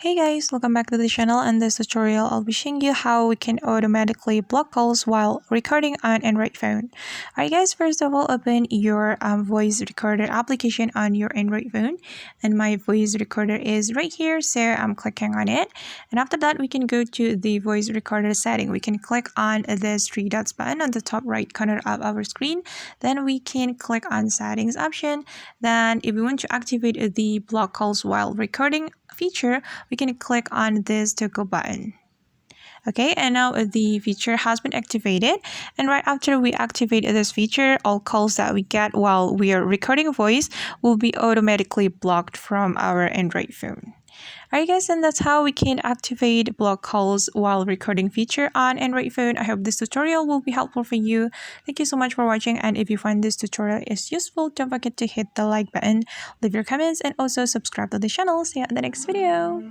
Hey guys, welcome back to the channel. In this tutorial, I'll be showing you how we can automatically block calls while recording on Android phone. Alright guys, first of all, open your voice recorder application on your Android phone. And my voice recorder is right here, so I'm clicking on it. And after that, we can go to the voice recorder setting. We can click on this three dots button on the top right corner of our screen. Then we can click on settings option. Then if we want to activate the block calls while recording feature, we can click on this toggle button. Okay, and now the feature has been activated, and right after we activate this feature, all calls that we get while we are recording voice will be automatically blocked from our Android phone. Alright guys, and that's how we can activate block calls while recording feature on Android phone. I hope this tutorial will be helpful for you. Thank you so much for watching, and if you find this tutorial is useful, don't forget to hit the like button, leave your comments, and also subscribe to the channel. See you in the next video.